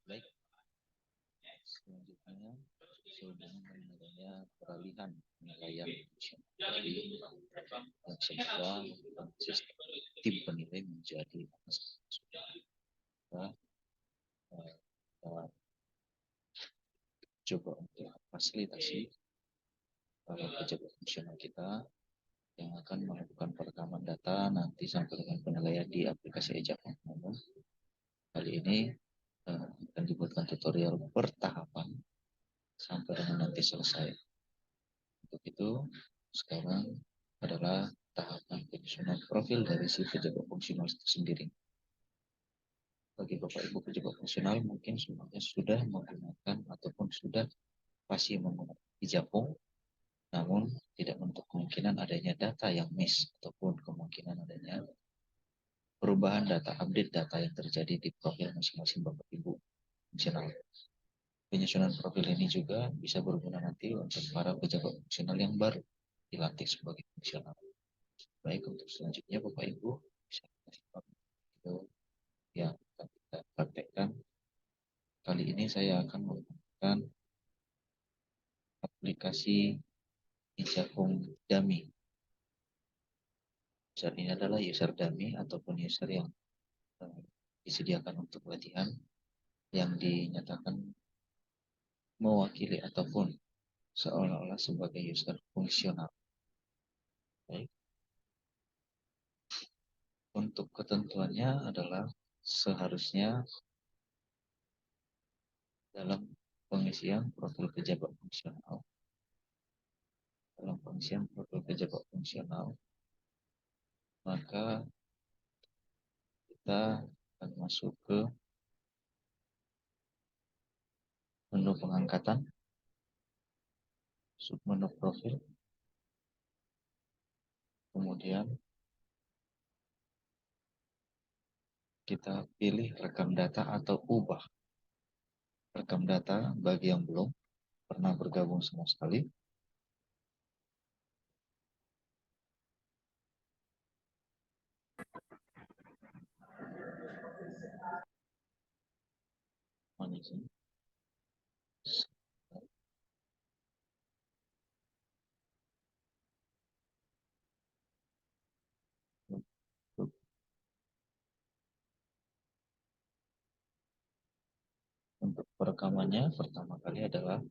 Baik, selanjutnya sehubungan dengan adanya peralihan penilaian dari yang semula sistem tim penilai menjadi kita, kita coba untuk fasilitasi para pejabat fungsional kita yang akan melakukan perekaman data nanti sampai dengan penilaian di aplikasi Ejafung umum. Kali ini akan dibuatkan tutorial bertahapan sampai dengan nanti selesai. Untuk itu, sekarang adalah tahapan penyusunan profil dari si pejabat fungsional itu sendiri. Bagi Bapak Ibu pejabat fungsional mungkin semuanya sudah menggunakan ataupun sudah pasti menggunakan Ejafung, namun tidak menutup kemungkinan adanya data yang miss ataupun kemungkinan adanya perubahan data, update data yang terjadi di profil masing-masing Bapak Ibu fungsional. Penyusunan profil ini juga bisa berguna nanti untuk para pejabat fungsional yang baru dilantik sebagai fungsional. Baik, untuk selanjutnya Bapak Ibu bisa itu yang akan kita praktekkan. Kali ini saya akan menggunakan aplikasi Ejafung Dummy. User ini adalah user dummy ataupun user yang disediakan untuk latihan yang dinyatakan mewakili ataupun seolah-olah sebagai user fungsional. Baik. Untuk ketentuannya adalah seharusnya dalam pengisian profil pejabat fungsional. Dalam pengisian profil pejabat fungsional, maka kita akan masuk ke menu pengangkatan, submenu profil, kemudian kita pilih rekam data atau ubah rekam data bagi yang belum pernah bergabung sama sekali. Untuk perekamannya pertama kali adalah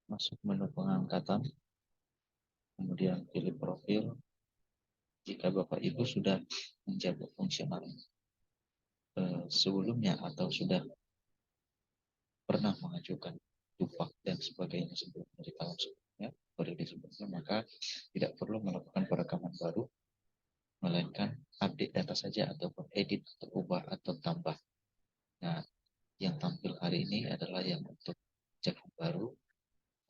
masuk menu pengangkatan, kemudian pilih profil. Jika Bapak Ibu sudah menjabat fungsional sebelumnya atau sudah pernah mengajukan dufak dan sebagainya sebelumnya di tahun sebelumnya, periode sebelumnya, maka tidak perlu melakukan perekaman baru, melainkan update data saja ataupun edit atau ubah atau tambah. Nah, yang tampil hari ini adalah yang untuk jagung baru.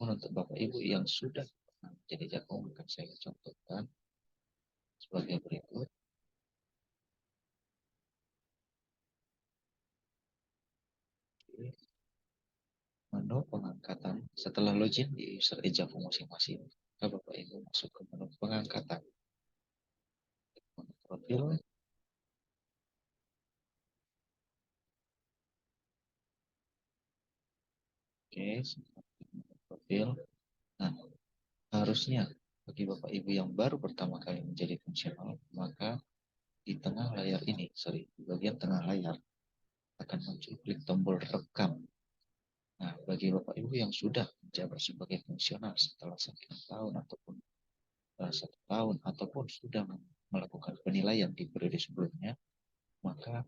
Untuk Bapak Ibu yang sudah pernah menjadi jagung, akan saya contohkan sebagai berikut. Menu pengangkatan setelah login di user Ejafung masing-masing, maka Bapak Ibu masuk ke menu pengangkatan. Menu profil, oke, profil. Nah, harusnya bagi Bapak Ibu yang baru pertama kali menjadi fungsional, maka di tengah layar ini, di bagian tengah layar akan muncul klik tombol rekam. Nah, bagi Bapak Ibu yang sudah menjabat sebagai fungsional setelah sekian tahun ataupun 1 tahun ataupun sudah melakukan penilaian di periode sebelumnya, maka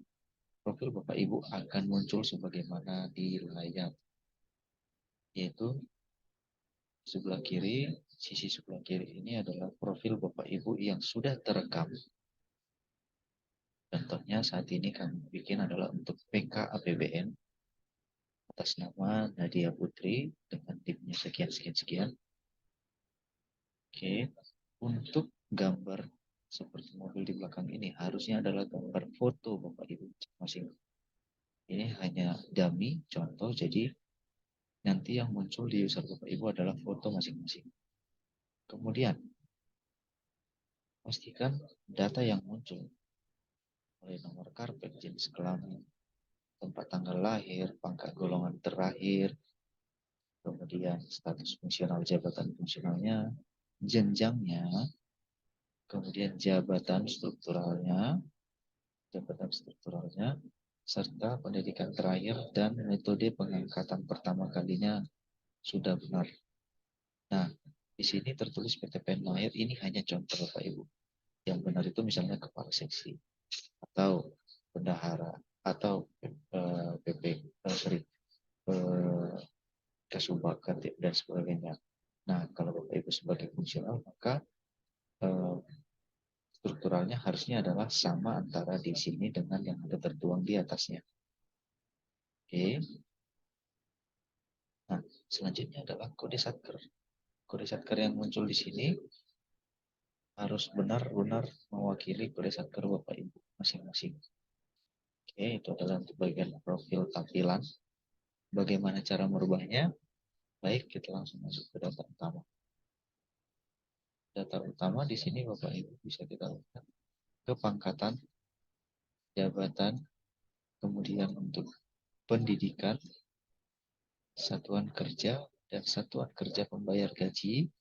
profil Bapak Ibu akan muncul sebagaimana di layar, yaitu sebelah kiri, sisi sebelah kiri ini adalah profil Bapak Ibu yang sudah terekam. Contohnya saat ini kami bikin adalah untuk PK APBN atas nama Nadia Putri dengan tipnya sekian. Oke, untuk gambar seperti mobil di belakang ini harusnya adalah gambar foto Bapak Ibu masing-masing. Ini hanya dummy contoh, jadi nanti yang muncul di user Bapak Ibu adalah foto masing-masing. Kemudian pastikan data yang muncul mulai nomor karpet, jenis kelamin, tempat tanggal lahir, pangkat golongan terakhir, kemudian status fungsional jabatan fungsionalnya, jenjangnya, kemudian jabatan strukturalnya, serta pendidikan terakhir dan metode pengangkatan pertama kalinya sudah benar. Nah, di sini tertulis PTPN lahir ini hanya contoh Bapak Ibu. Yang benar itu misalnya kepala seksi atau bendahara atau PP, Kasubag dan sebagainya. Nah, kalau Bapak Ibu sebagai fungsional maka eh, strukturalnya harusnya adalah sama antara di sini dengan yang ada tertuang di atasnya. Oke. Nah, selanjutnya adalah kode satker. Kode satker yang muncul di sini harus benar-benar mewakili kode satker Bapak Ibu masing-masing. Oke, itu adalah untuk bagian profil tampilan. Bagaimana cara merubahnya? Baik, kita langsung masuk ke data utama. Data utama di sini Bapak Ibu bisa kita lihat kepangkatan, jabatan, kemudian untuk pendidikan, satuan kerja, dan satuan kerja pembayar gaji,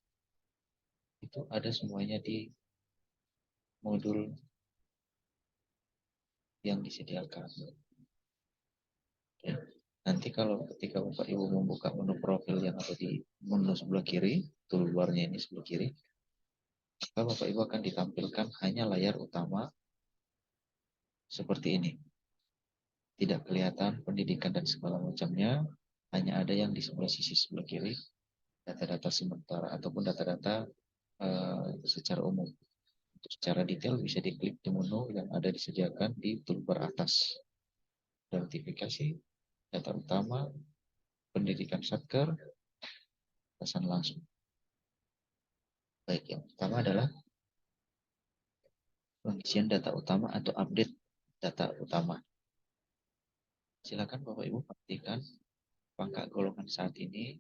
itu ada semuanya di modul yang disediakan. Ya. Nanti kalau ketika Bapak Ibu membuka menu profil yang ada di menu sebelah kiri, toolbarnya ini sebelah kiri, maka Bapak Ibu akan ditampilkan hanya layar utama seperti ini. Tidak kelihatan pendidikan dan segala macamnya, hanya ada yang di sebelah sisi sebelah kiri, data-data sementara ataupun data-data secara umum. Untuk secara detail bisa diklik di menu yang ada disediakan di toolbar atas. Notifikasi, data utama, pendidikan satker, pesan langsung. Baik, yang pertama adalah pengisian data utama atau update data utama. Silakan Bapak Ibu pastikan pangkat golongan saat ini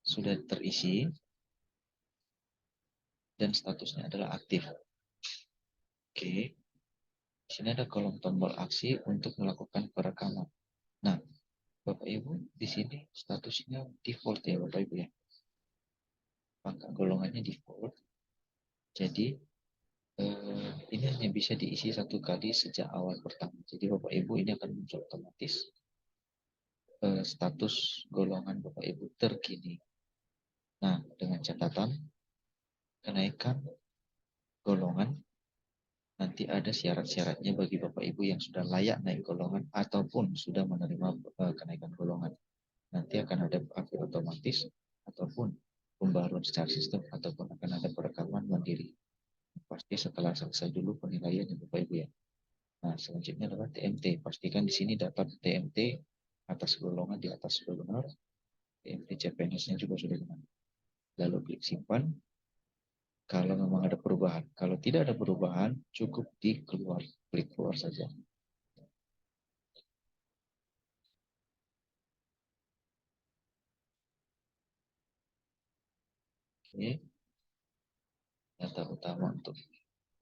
sudah terisi dan statusnya adalah aktif. Oke, di sini ada kolom tombol aksi untuk melakukan perekaman. Nah, Bapak Ibu, di sini statusnya default ya Bapak Ibu ya. Pangkat golongannya default. Jadi ini hanya bisa diisi satu kali sejak awal pertama. Jadi Bapak Ibu ini akan muncul otomatis status golongan Bapak Ibu terkini. Nah, dengan catatan kenaikan golongan nanti ada syarat-syaratnya bagi Bapak Ibu yang sudah layak naik golongan ataupun sudah menerima kenaikan golongan. Nanti akan ada akhir otomatis ataupun pembaruan secara sistem ataupun akan ada perekaman mandiri. Pasti setelah selesai dulu penilaian Bapak Ibu ya. Nah, selanjutnya adalah TMT. Pastikan di sini dapat TMT atas golongan di atas sudah benar. TMT CPNS-nya juga sudah benar. Lalu klik simpan. Kalau memang ada perubahan. Kalau tidak ada perubahan, cukup di keluar. Klik keluar saja. Oke. Data utama untuk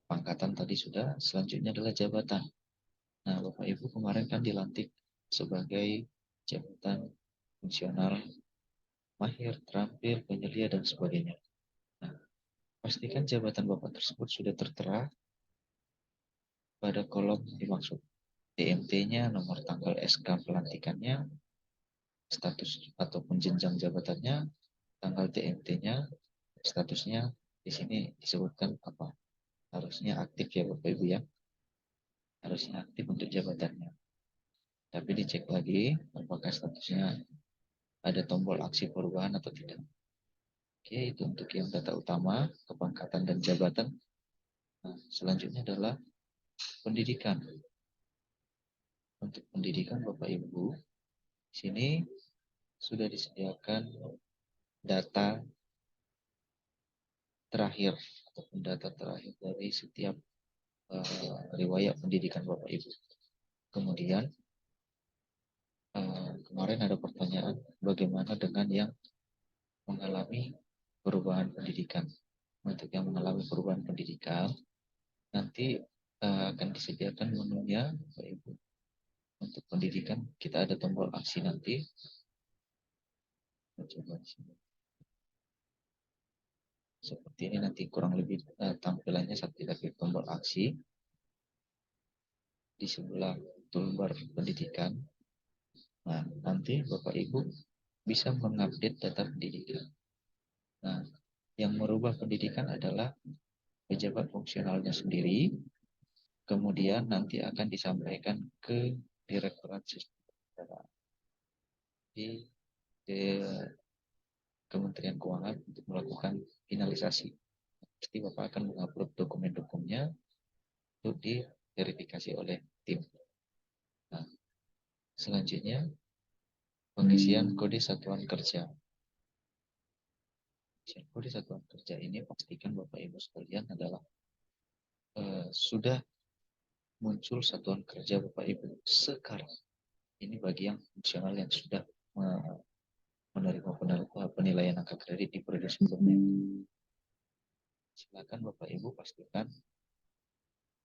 pangkatan tadi sudah. Selanjutnya adalah jabatan. Nah, Bapak Ibu kemarin kan dilantik sebagai jabatan fungsional, mahir, terampil, penyelia, dan sebagainya. Nah, pastikan jabatan Bapak tersebut sudah tertera pada kolom dimaksud. DMT-nya, nomor tanggal SK pelantikannya, status ataupun jenjang jabatannya, tanggal DMT-nya, statusnya di sini disebutkan apa. Harusnya aktif ya Bapak Ibu ya. Harusnya aktif untuk jabatannya. Tapi dicek lagi apakah statusnya ada tombol aksi perubahan atau tidak. Oke, itu untuk yang data utama, kepangkatan dan jabatan. Nah, selanjutnya adalah pendidikan. Untuk pendidikan Bapak Ibu, di sini sudah disediakan data terakhir ataupun data terakhir dari setiap riwayat pendidikan Bapak Ibu. Kemudian kemarin ada pertanyaan bagaimana dengan yang mengalami perubahan pendidikan. Untuk yang mengalami perubahan pendidikan, nanti akan disediakan menunya, Bapak Ibu. Untuk pendidikan kita ada tombol aksi nanti. Kita coba di sini. Seperti ini nanti kurang lebih tampilannya saat kita klik tombol aksi. Di sebelah toolbar pendidikan. Nah, nanti Bapak Ibu bisa mengupdate data pendidikan. Nah, yang merubah pendidikan adalah pejabat fungsionalnya sendiri, kemudian nanti akan disampaikan ke Direktorat Sistem Pembayaran di Kementerian Keuangan untuk melakukan finalisasi. Pasti Bapak akan mengupload dokumen-dokumennya untuk diverifikasi oleh tim. Nah, selanjutnya pengisian kode satuan kerja. Kode satuan kerja ini pastikan Bapak Ibu sekalian adalah sudah muncul satuan kerja Bapak Ibu sekarang. Ini bagi yang fungsional yang sudah menerima penilaian angka kredit di periode sebelumnya. Silakan Bapak Ibu pastikan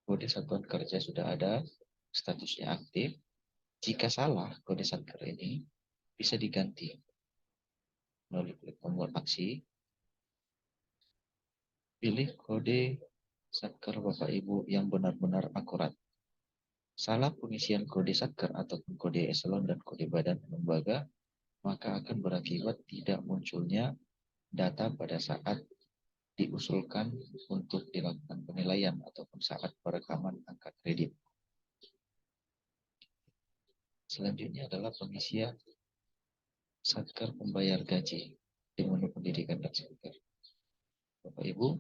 kode satuan kerja sudah ada, statusnya aktif. Jika salah kode satker ini bisa diganti melalui klik tombol aksi. Pilih kode satker Bapak Ibu yang benar-benar akurat. Salah pengisian kode satker ataupun kode eselon dan kode badan lembaga maka akan berakibat tidak munculnya data pada saat diusulkan untuk dilakukan penilaian ataupun saat perekaman angka kredit. Selanjutnya adalah pengisian satker pembayar gaji di menu pendidikan dan satker. Bapak Ibu,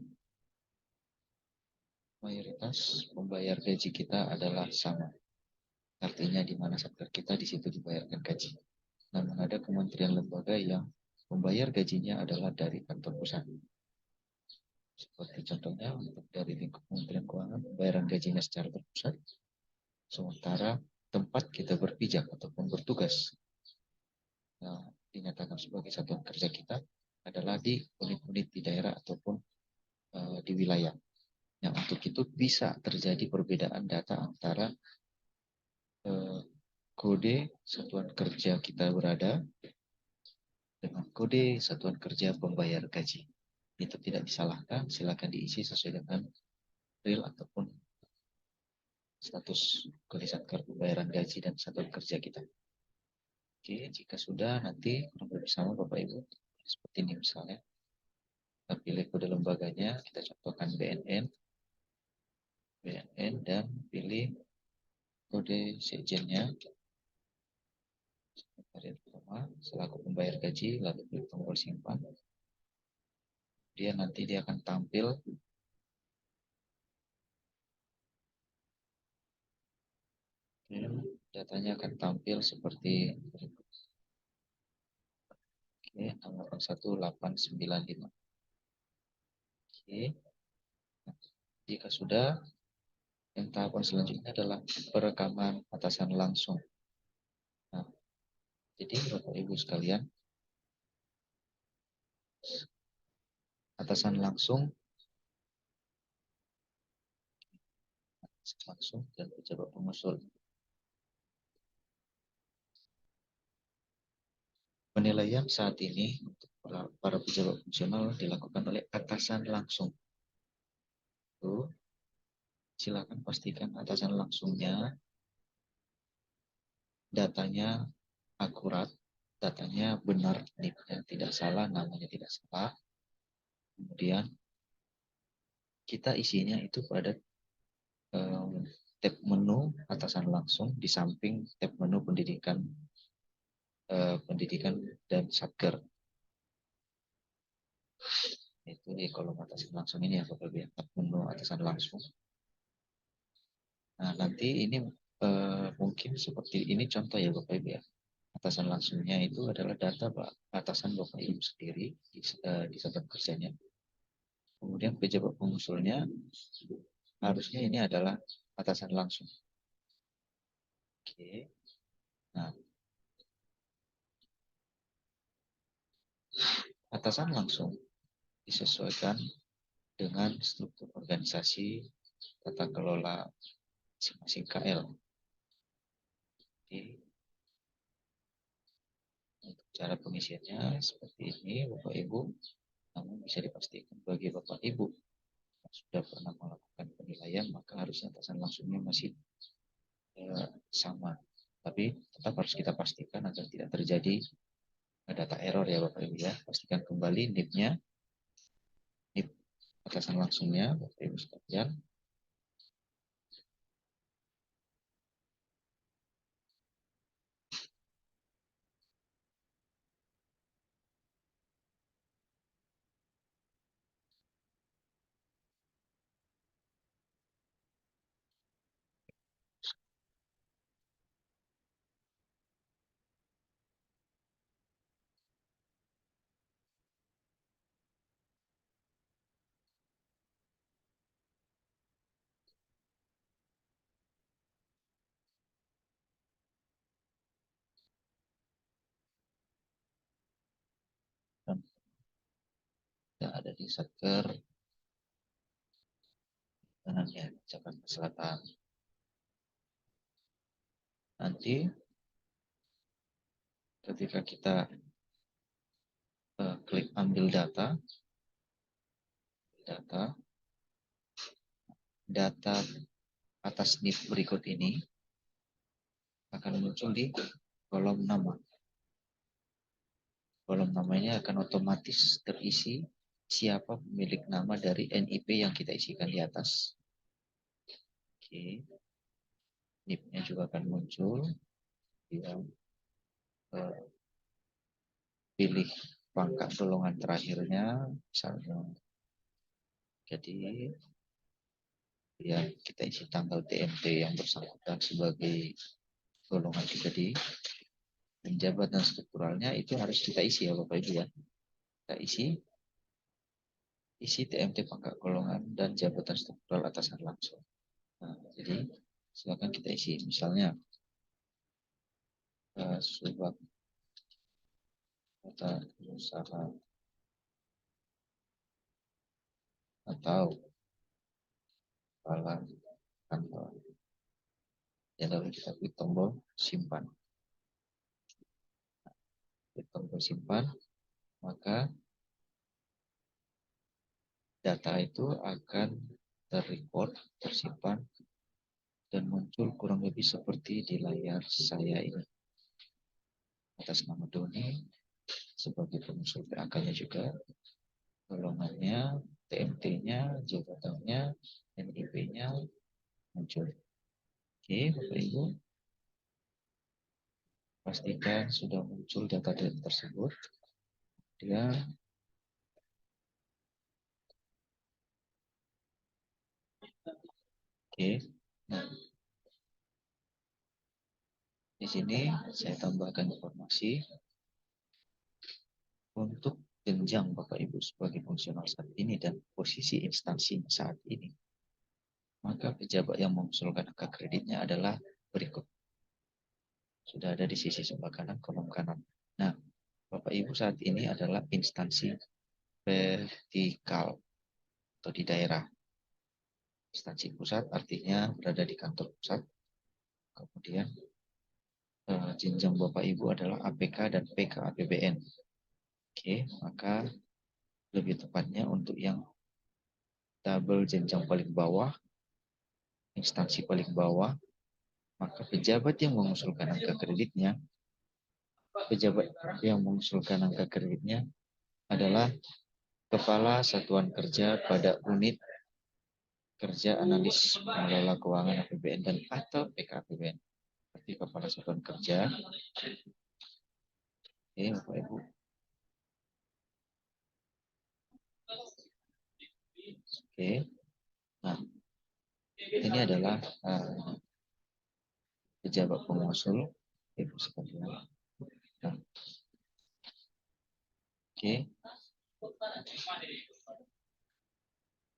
mayoritas pembayar gaji kita adalah sama. Artinya di mana satker kita di situ dibayarkan gaji. Namun ada kementerian lembaga yang membayar gajinya adalah dari kantor pusat. Seperti contohnya untuk dari Kementerian Keuangan pembayaran gajinya secara terpusat. Sementara tempat kita berpijak ataupun bertugas dinyatakan sebagai satuan kerja kita adalah di unit-unit di daerah ataupun di wilayah. Yang untuk itu bisa terjadi perbedaan data antara kode satuan kerja kita berada dengan kode satuan kerja pembayar gaji. Itu tidak disalahkan, silakan diisi sesuai dengan real ataupun status kode satker pembayaran gaji dan satuan kerja kita. Oke, jika sudah nanti bersama Bapak Ibu seperti ini misalnya. Kita pilih kode lembaganya, kita contohkan BNN dan pilih kode sejennya selaku pembayar gaji, lalu klik tombol simpan. Dia nanti dia akan tampil datanya akan tampil seperti berikut. Oke, 681.895. Oke. Jika sudah, yang tahapan selanjutnya adalah perekaman atasan langsung. Nah, jadi Bapak Ibu sekalian, atasan langsung dan pejabat pengusul. Penilaian saat ini untuk para pejabat fungsional dilakukan oleh atasan langsung. Silakan pastikan atasan langsungnya datanya akurat, datanya benar, NIP-nya tidak salah, namanya tidak salah. Kemudian kita isinya itu pada tab menu atasan langsung di samping tab menu pendidikan dan satker. Itu di kolom atasan langsung ini ya Bapak Ibu, tab menu atasan langsung. Nah, nanti ini mungkin seperti ini contoh ya Bapak Ibu ya. Atasan langsungnya itu adalah data atasan Bapak Ibu sendiri di satuan kerjanya. Kemudian pejabat pengusulnya harusnya ini adalah atasan langsung. Oke. Nah, atasan langsung disesuaikan dengan struktur organisasi tata kelola masing-masing KL. Oke. Untuk cara pengisiannya seperti ini, Bapak Ibu. Namun bisa dipastikan bagi Bapak Ibu yang sudah pernah melakukan penilaian, maka harusnya atasan langsungnya masih sama. Tapi tetap harus kita pastikan agar tidak terjadi data error ya Bapak Ibu ya. Pastikan kembali NIP-nya, NIP atasan langsungnya Bapak Ibu sekalian. Dan yang ada di Satker Dananya Jakarta Selatan. Nanti ketika kita klik ambil data atas NIP berikut ini akan muncul di kolom nama. Kolom namanya akan otomatis terisi siapa pemilik nama dari NIP yang kita isikan di atas. Oke. NIP-nya juga akan muncul. Yang pilih pangkat golongan terakhirnya, misalnya. Jadi ya kita isi tanggal TMT yang bersangkutan sebagai golongan tadi. Dan jabatan strukturalnya itu harus kita isi ya Bapak Ibu ya. Kita isi TMT pangkat golongan dan jabatan struktural atasan langsung. Nah, jadi silakan kita isi misalnya subbab data usaha atau kepala kantor. Ya, lalu kita klik tombol simpan. Klik tombol simpan, maka data itu akan terrecord, tersimpan, dan muncul kurang lebih seperti di layar saya ini. Atas nama Doni, sebagai pengusul PAK-nya juga, golongannya, TMT-nya, jabatannya, NIP-nya muncul. Oke, Bapak Ibu. Pastikan sudah muncul data-data tersebut. Dia oke. Nah, di sini saya tambahkan informasi untuk jenjang Bapak Ibu sebagai fungsional saat ini dan posisi instansi saat ini. Maka pejabat yang mengusulkan angka kreditnya adalah berikut. Sudah ada di sisi sebelah kanan, kolom kanan. Nah, Bapak Ibu saat ini adalah instansi vertikal atau di daerah. Instansi pusat artinya berada di kantor pusat. Kemudian jenjang Bapak Ibu adalah APK dan PK APBN. Oke, maka lebih tepatnya untuk yang double jenjang paling bawah, instansi paling bawah, maka pejabat yang mengusulkan angka kreditnya adalah Kepala Satuan Kerja pada Unit Kerja Analis Pengelola Keuangan APBN dan atau PKAPBN. Seperti Kepala Satuan Kerja. Oke, Bapak Ibu. Oke. Nah, ini adalah pejabat pengusul Ibu sekalian. Nah, oke.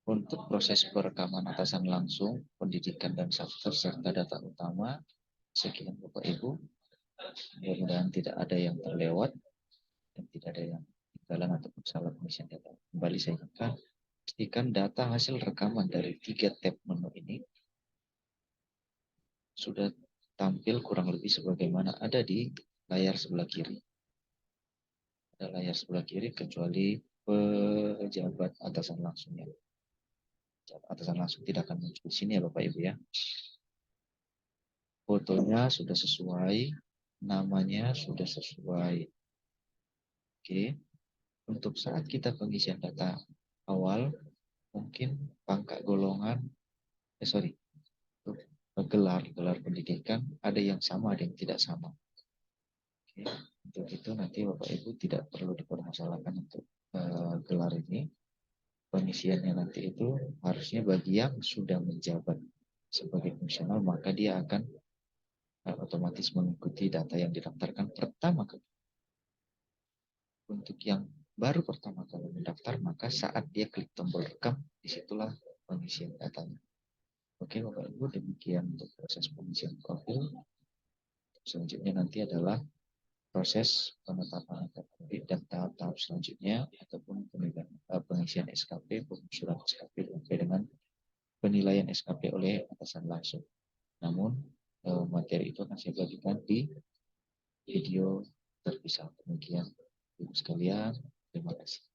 Untuk proses perekaman atasan langsung, pendidikan dan software serta data utama, sekian Bapak Ibu. Mudah-mudahan tidak ada yang terlewat dan tidak ada yang ketinggalan ataupun salah pengisian data. Kembali saya ingatkan, pastikan data hasil rekaman dari 3 tab menu sudah tampil kurang lebih sebagaimana ada di layar sebelah kiri. Ada layar sebelah kiri kecuali pejabat atasan langsungnya. Atasan langsung tidak akan muncul di sini ya Bapak Ibu ya. Fotonya sudah sesuai, namanya sudah sesuai. Oke. Untuk saat kita pengisian data awal, mungkin pangkat golongan, untuk gelar pendidikan ada yang sama, ada yang tidak sama. Oke. Untuk itu nanti Bapak Ibu tidak perlu dipermasalahkan untuk gelar ini. Pengisiannya nanti itu harusnya bagi yang sudah menjabat sebagai fungsional, maka dia akan otomatis mengikuti data yang didaftarkan pertama kali. Untuk yang baru pertama kali mendaftar, maka saat dia klik tombol rekam, disitulah pengisian datanya. Oke Bapak Ibu, demikian untuk proses pengisian profil. Selanjutnya nanti adalah proses penetapan angka kredit dan tahap-tahap selanjutnya ataupun pengisian SKP, pengusulan SKP sampai dengan penilaian SKP oleh atasan langsung. Namun materi itu akan saya bagikan di video terpisah. Demikian Ibu sekalian, terima kasih.